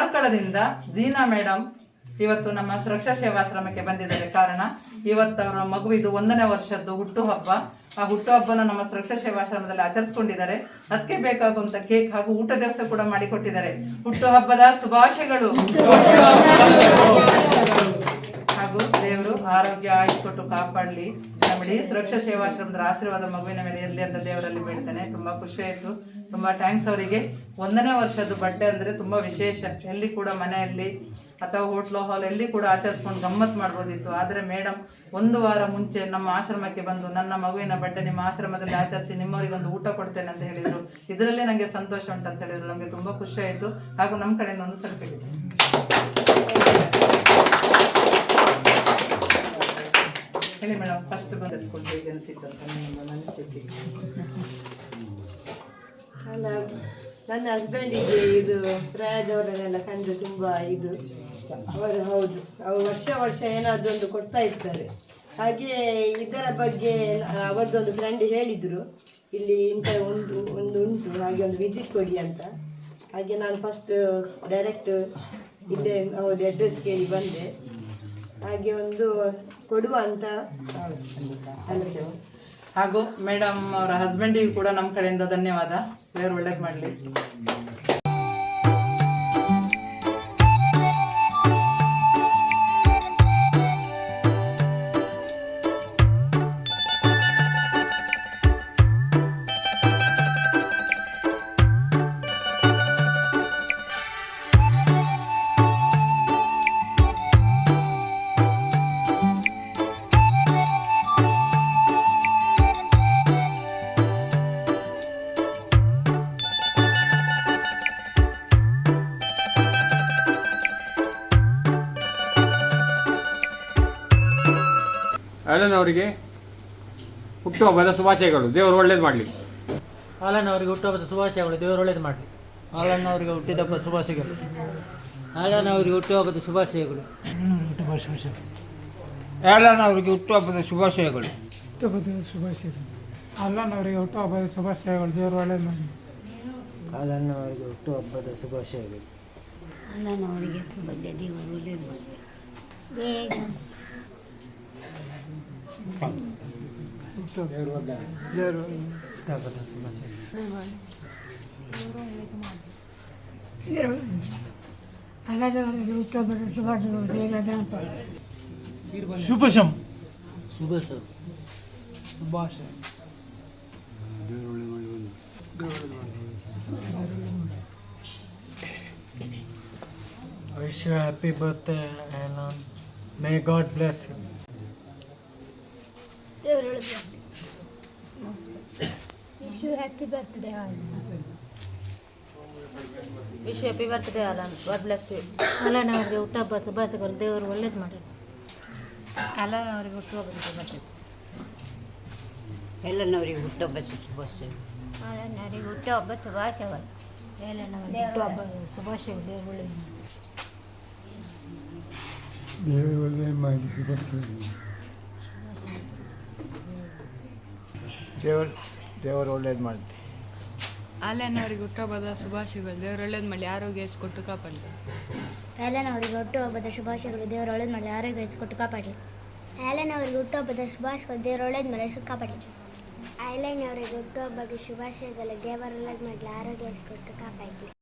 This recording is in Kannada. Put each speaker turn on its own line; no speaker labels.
ಕಾರ್ಕಳದಿಂದ ಜೀನಾ ಮೇಡಮ್ ಇವತ್ತು ನಮ್ಮ ಸುರಕ್ಷಾ ಸೇವಾಶ್ರಮಕ್ಕೆ ಬಂದಿದ್ದಾರೆ. ಕಾರಣ ಇವತ್ತು ಅವರ ಮಗುವಿದು 1ನೇ ವರ್ಷದ್ದು ಹುಟ್ಟುಹಬ್ಬ. ಆ ಹುಟ್ಟುಹಬ್ಬನ ನಮ್ಮ ಸುರಕ್ಷಾ ಸೇವಾಶ್ರಮದಲ್ಲಿ ಆಚರಿಸ್ಕೊಂಡಿದ್ದಾರೆ. ಅದಕ್ಕೆ ಬೇಕಾಗುವಂತ ಕೇಕ್ ಹಾಗೂ ಊಟ ದಿವಸ ಕೂಡ ಮಾಡಿಕೊಟ್ಟಿದ್ದಾರೆ. ಹುಟ್ಟುಹಬ್ಬದ ಶುಭಾಶಯಗಳು. ಹಾಗೂ ದೇವರು ಆರೋಗ್ಯ ಆಯುಷ್ಕೊಟ್ಟು ಕಾಪಾಡಲಿ. ನಮ್ಮ ಇಡೀ ಸುರಕ್ಷಾ ಸೇವಾಶ್ರಮದ ಆಶೀರ್ವಾದ ಮಗುವಿನ ಮೇಲೆ ಇರಲಿ ಅಂತ ದೇವರಲ್ಲಿ ಬೇಡ್ತೇನೆ. ತುಂಬಾ ಖುಷಿ ಆಯ್ತು. ತುಂಬಾ ಥ್ಯಾಂಕ್ಸ್ ಅವರಿಗೆ. 1ನೇ ವರ್ಷದ್ದು ಬರ್ಡೇ ಅಂದ್ರೆ ತುಂಬಾ ವಿಶೇಷ. ಎಲ್ಲಿ ಕೂಡ ಮನೆಯಲ್ಲಿ ಅಥವಾ ಹೋಟ್ಲು ಹಾಲ್ ಎಲ್ಲಿ ಕೂಡ ಆಚರಿಸ್ಕೊಂಡು ಗಮ್ಮತ್ ಮಾಡ್ಬೋದಿತ್ತು. ಆದರೆ ಮೇಡಮ್ 1 ವಾರ ಮುಂಚೆ ನಮ್ಮ ಆಶ್ರಮಕ್ಕೆ ಬಂದು ನನ್ನ ಮಗುವಿನ ಬರ್ಡೇ ನಿಮ್ಮ ಆಶ್ರಮದಲ್ಲಿ ಆಚರಿಸಿ ನಿಮ್ಮವರಿಗೊಂದು ಊಟ ಕೊಡ್ತೇನೆ ಅಂತ ಹೇಳಿದ್ರು. ಇದರಲ್ಲೇ ನನಗೆ ಸಂತೋಷ ಉಂಟು ಅಂತ ಹೇಳಿದ್ರು. ನಮಗೆ ತುಂಬಾ ಖುಷಿ ಆಯ್ತು. ಹಾಗೂ ನಮ್ಮ ಕಡೆಯಿಂದ ಒಂದು ಸರ್ಟಿಫಿಕೇಟ್. ಹೇಳಿ ಮೇಡಮ್, ಫಸ್ಟ್ ಬಂದಿಸ್ಕೊಳ್ಬೇಕು ಅನಿಸಿತ್ತು ಅಂತ ನಿಮ್ಮ ಅನಿಸಿಕೆ?
ಅಲ್ಲ, ನನ್ನ ಹಸ್ಬೆಂಡಿಗೆ ಇದು ಪ್ರಾಯದವರನ್ನೆಲ್ಲ ಕಂಡು ತುಂಬ ಇದು ಅವರು. ಹೌದು, ಅವರು ವರ್ಷ ಏನಾದರೂ ಒಂದು ಕೊಡ್ತಾ ಇರ್ತಾರೆ. ಹಾಗೆ ಇದರ ಬಗ್ಗೆ ಅವರದೊಂದು ಫ್ರೆಂಡ್ ಹೇಳಿದರು, ಇಲ್ಲಿ ಇಂಥ ಒಂದು ಉಂಟು, ಹಾಗೆ ಒಂದು ವಿಸಿಟ್ ಕೊಡಿ ಅಂತ. ಹಾಗೆ ನಾನು ಫಸ್ಟ್ ಡೈರೆಕ್ಟ್ ಇಲ್ಲೇ ಹೌದು ಅಡ್ರೆಸ್ ಕೇಳಿ ಬಂದೆ. ಹಾಗೆ ಒಂದು ಕೊಡುವ ಅಂತ.
ಹಾಗೂ ಮೇಡಮ್ ಅವರ ಹಸ್ಬೆಂಡಿಗೂ ಕೂಡ ನಮ್ಮ ಕಡೆಯಿಂದ ಧನ್ಯವಾದ. ದೇವರು ಒಳ್ಳೇದು ಮಾಡಲಿ.
ಆಲನ್ ಅವರಿಗೆ ಹುಟ್ಟುಹಬ್ಬದ ಶುಭಾಶಯಗಳು. ದೇವರು ಒಳ್ಳೇದು ಮಾಡಲಿ.
ಆಲನ್ ಅವರಿಗೆ ಹುಟ್ಟುಹಬ್ಬದ ಶುಭಾಶಯಗಳು. ದೇವರು ಒಳ್ಳೇದು ಮಾಡಲಿ.
ಆಲನ್ ಅವರಿಗೆ ಹುಟ್ಟಿದಬ್ಬ ಶುಭಾಶಯಗಳು.
ಆಲನ್ ಅವರಿಗೆ ಹುಟ್ಟುಹಬ್ಬದ ಶುಭಾಶಯಗಳು.
ಆಲನ್ ಅವರಿಗೆ ಹುಟ್ಟುಹಬ್ಬದ ಶುಭಾಶಯಗಳು.
ಆಲನ್ ಅವರಿಗೆ ಹುಟ್ಟುಹಬ್ಬದ ಶುಭಾಶಯಗಳು. ದೇವರು ಒಳ್ಳೇದು ಮಾಡಲಿ.
ಆಲನ್ ಅವರಿಗೆ ಹುಟ್ಟುಹಬ್ಬದ ಶುಭಾಶಯಗಳು.
ಆಲನ್ ಅವರಿಗೆ ದೇವರು ಒಳ್ಳೇದು ಮಾಡಲಿ.
ಶುಭಶಂ
ಶುಭಾಶಯ.
I wish you a happy birthday, Alan. May God bless you.
Wish you happy birthday, Alan.
Wish happy birthday Alan. God bless you. Alan ಅವರಿಗೆ ಹುಟ್ಟುಹಬ್ಬದ ಶುಭಾಶಯಗಳು. ದೇವರು ಒಳ್ಳೇದು ಮಾಡಿ. ಅಲನ್ ಅವರಿಗೆ ಹುಟ್ಟುಹಬ್ಬದ ಶುಭಾಶಯಗಳು.
ಎಲ್ಲನವರಿಗೆ ಹುಟ್ಟುಹಬ್ಬದ ಶುಭಾಶಯಗಳು.
ಅಲನ್ ಅವರಿಗೆ ಹುಟ್ಟುಹಬ್ಬದ ಶುಭಾಶಯಗಳು.
ಎಲ್ಲನವರಿಗೆ ಹುಟ್ಟುಹಬ್ಬದ ಶುಭಾಶಯಗಳು. ದೇವರು ಒಳ್ಳೇದು ಮಾಡಲಿ.
ದೇವರು ಒಳ್ಳೇದು ಮಾಡಲಿ.
ಆಲನ್ ಅವರಿಗೆ ಹುಟ್ಟುಹಬ್ಬದ ಶುಭಾಶಯಗಳು. ದೇವರು ಒಳ್ಳೇದು ಮಾಡಲಿ. ಆರೋಗ್ಯ ಕೊಟ್ಟು ಕಾಪಾಡಲಿ.
ಆಲನ್ ಅವರಿಗೆ ಹುಟ್ಟುಹಬ್ಬದ ಶುಭಾಶಯಗಳು. ದೇವರು ಒಳ್ಳೇದು ಮಾಡಲಿ. ಆರೋಗ್ಯ ಕೊಟ್ಟು ಕಾಪಾಡಲಿ. ಆಲನ್ ಅವರಿಗೆ ಹುಟ್ಟುಹಬ್ಬದ ಶುಭಾಶಯಗಳು. ದೇವರು ಒಳ್ಳೇದು ಮಾಡಲಿ. ಕಾಪಾಡಲಿ. ಆಲನ್ ಅವರಿಗೆ ಹುಟ್ಟುಹಬ್ಬದ ಶುಭಾಶಯಗಳು. ದೇವರು ಒಳ್ಳೇದು ಮಾಡಲಿ. ಆರೋಗ್ಯ ಕೊಟ್ಟು ಕಾಪಾಡಲಿ.